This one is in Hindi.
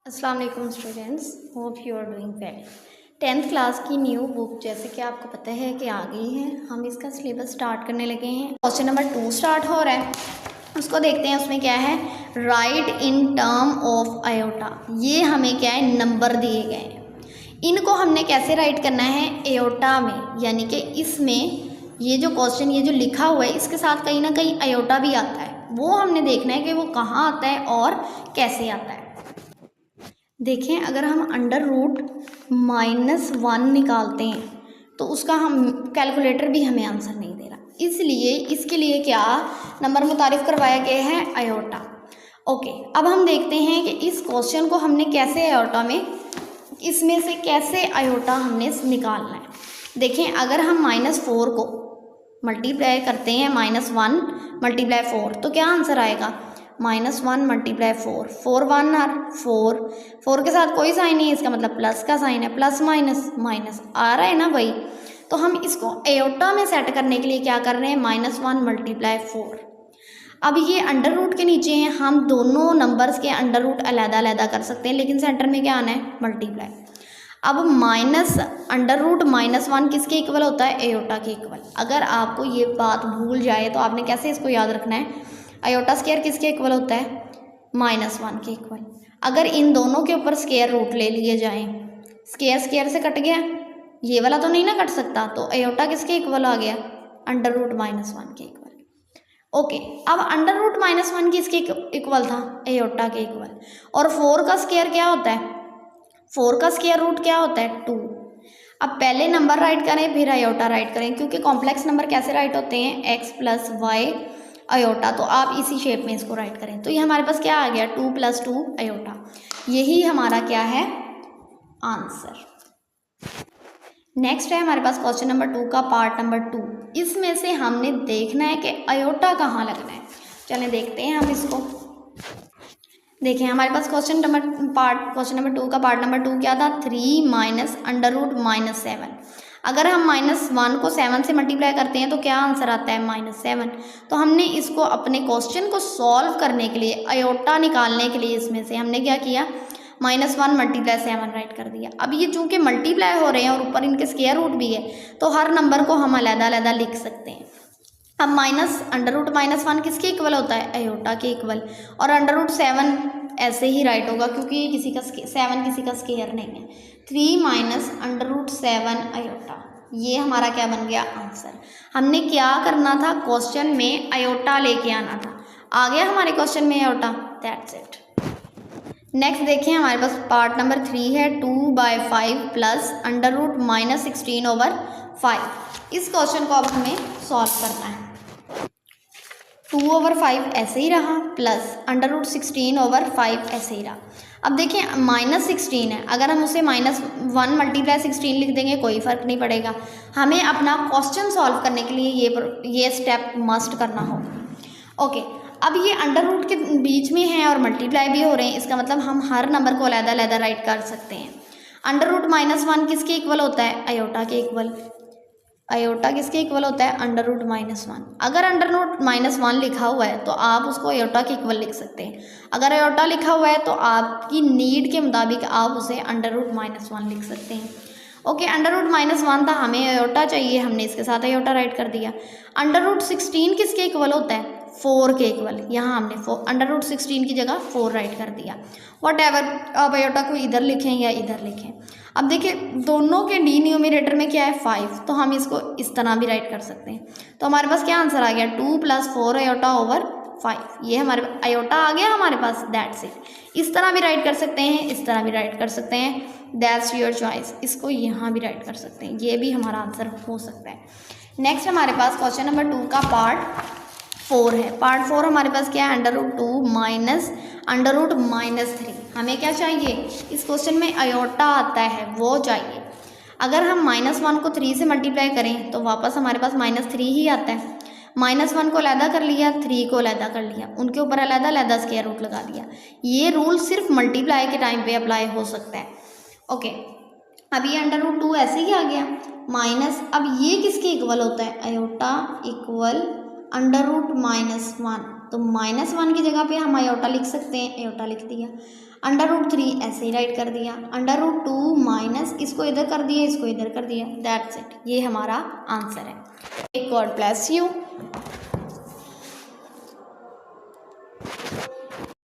अस्सलाम वालेकुम students, hope you are doing well. 10th class की न्यू बुक जैसे कि आपको पता है कि आ गई है, हम इसका सिलेबस स्टार्ट करने लगे हैं। क्वेश्चन नंबर 2 स्टार्ट हो रहा है, उसको देखते हैं। उसमें क्या है, right in term of iota. ये हमें क्या है, नंबर दिए गए हैं। इनको हमने कैसे राइट करना है, आयोटा में, यानी कि इसमें ये जो क्वेश्चन ये जो लिखा हुआ है इसके साथ कहीं ना कहीं आयोटा भी आता है। वो हमने देखना है कि वो कहाँ आता है और कैसे आता है। देखें, अगर हम अंडर रूट -1 निकालते हैं तो उसका हम कैलकुलेटर भी हमें आंसर नहीं दे रहा, इसलिए इसके लिए क्या नंबर मुतारिफ करवाया गया है, आयोटा। ओके, अब हम देखते हैं कि इस क्वेश्चन को हमने कैसे आयोटा में, इसमें से कैसे आयोटा हमने निकालना है। देखें, अगर हम -4 को मल्टीप्लाई करते हैं -1 × 4 तो क्या आंसर आएगा, -1 × 4, 4 1 आर 4, 4 के साथ कोई साइन नहीं है, इसका मतलब प्लस का साइन है, प्लस माइनस माइनस आ रहा है ना भाई। तो हम इसको आयोटा में सेट करने के लिए क्या कर रहे हैं, -1 × 4। अब ये अंडर रूट के नीचे हैं, हम दोनों नंबर्स के अंडर रूट अलग अलग कर सकते हैं, लेकिन सेंटर में क्या आना है, मल्टीप्लाई। अब -√-1 किसके इक्वल होता है, आयोटा के इक्वल। अगर आपको ये बात भूल जाए तो आपने कैसे इसको याद रखना है, आयोटा स्क्वायर किसके इक्वल होता है, -1 के इक्वल। अगर इन दोनों के ऊपर स्क्वायर रूट ले लिए जाएं, स्क्वायर स्क्वायर से कट गया, ये वाला तो नहीं ना कट सकता, तो आयोटा किसके इक्वल आ गया, √-1 के इक्वल। ओके, अब √-1 किसके इक्वल था, आयोटा के इक्वल। और 4 का स्क्वायर क्या होता है, 4 का स्क्वायर रूट क्या होता है, 2। अब पहले नंबर राइट करें फिर आयोटा राइट करें, क्योंकि कॉम्प्लेक्स नंबर कैसे राइट होते हैं, x + y आयोटा। तो आप इसी शेप में इसको राइट करें, तो ये हमारे पास क्या आ गया, 2 + 2 आयोटा। यही हमारा क्या है, आंसर। नेक्स्ट है हमारे पास क्वेश्चन नंबर 2 का पार्ट नंबर 2। इसमें से हमने देखना है कि आयोटा कहाँ लगना है। चलें देखते हैं हम इसको। देखें, हमारे पास क्वेश्चन नंबर 2 का पार्ट नंबर 2 क्या था, 3 - √-7। अगर हम -1 को 7 से मल्टीप्लाई करते हैं तो क्या आंसर आता है, -7। तो हमने इसको अपने क्वेश्चन को सॉल्व करने के लिए, आयोटा निकालने के लिए, इसमें से हमने क्या किया, -1 × 7 राइट कर दिया। अब ये चूंकि मल्टीप्लाई हो रहे हैं और ऊपर इनके स्क्वायर रूट भी है, तो हर नंबर को हम अलग-अलग लिख सकते हैं। अब -√-1 किसके इक्वल होता है, आयोटा के इक्वल। और √7 ऐसे ही राइट होगा क्योंकि किसी का 7 किसी का स्क्वायर नहीं है। 3 - √7 आयोटा, ये हमारा क्या बन गया, आंसर। हमने क्या करना था, क्वेश्चन में आयोटा लेके आना था, आ गया हमारे क्वेश्चन में आयोटा, दैट्स इट। नेक्स्ट देखें, हमारे पास पार्ट नंबर 3 है, 2/5 + √16/5। इस क्वेश्चन को अब हमें सॉल्व करना है। 2/5 ऐसे ही रहा, प्लस √16/5 ऐसे ही रहा। अब देखिए, -16 है, अगर हम उसे -1 × 16 लिख देंगे कोई फ़र्क नहीं पड़ेगा। हमें अपना क्वेश्चन सॉल्व करने के लिए ये स्टेप मस्ट करना होगा। ओके, अब ये अंडर रूट के बीच में है और मल्टीप्लाई भी हो रहे हैं, इसका मतलब हम हर नंबर को अलग-अलग राइट कर सकते हैं। √-1 किसके इक्वल होता है, आयोटा के इक्वल। आयोटा किसके इक्वल होता है, √-1। अगर √-1 लिखा हुआ है तो आप उसको आयोटा के इक्वल लिख सकते हैं। अगर आयोटा लिखा हुआ है तो आपकी नीड के मुताबिक आप उसे √-1 लिख सकते हैं। ओके, √-1 था, हमें आयोटा चाहिए, हमने इसके साथ आयोटा राइट कर दिया। √16 किसके इक्वल होता है, 4 के इक्वल। यहाँ हमने √16 की जगह 4 राइट कर दिया। वट एवर, आप आयोटा को इधर लिखें या इधर लिखें। अब देखिए, दोनों के डिनोमिनेटर में क्या है, 5, तो हम इसको इस तरह भी राइट कर सकते हैं। तो हमारे पास क्या आंसर आ गया, 2 + 4 आयोटा/5। ये हमारे आयोटा आ गया हमारे पास, दैट्स इट। इस तरह भी राइट कर सकते हैं, इस तरह भी राइट कर सकते हैं, दैट्स योर चॉइस। इसको यहाँ भी राइट कर सकते हैं, ये भी हमारा आंसर हो सकता है। नेक्स्ट हमारे पास क्वेश्चन नंबर 2 का पार्ट 4 है। पार्ट 4 हमारे पास क्या है, √2 - √-3। हमें क्या चाहिए, इस क्वेश्चन में आयोटा आता है वो चाहिए। अगर हम -1 को 3 से मल्टीप्लाई करें तो वापस हमारे पास -3 ही आता है। -1 को अलहदा कर लिया, 3 को अलहदा कर लिया, उनके ऊपर अलहदा स्क्वायर रूट लगा दिया। ये रूल सिर्फ मल्टीप्लाई के टाइम पे अप्लाई हो सकता है। ओके, अब ये √2 ऐसे ही आ गया माइनस, अब ये किसके इक्वल होता है, आयोटा इक्वल √-1। तो -1 की जगह पे हम आयोटा लिख सकते हैं, आयोटा लिख दिया। √3 ऐसे ही राइट कर दिया, √2 माइनस इसको इधर कर दिया, इसको इधर कर दिया, दैट्स इट, ये हमारा आंसर है। God bless you.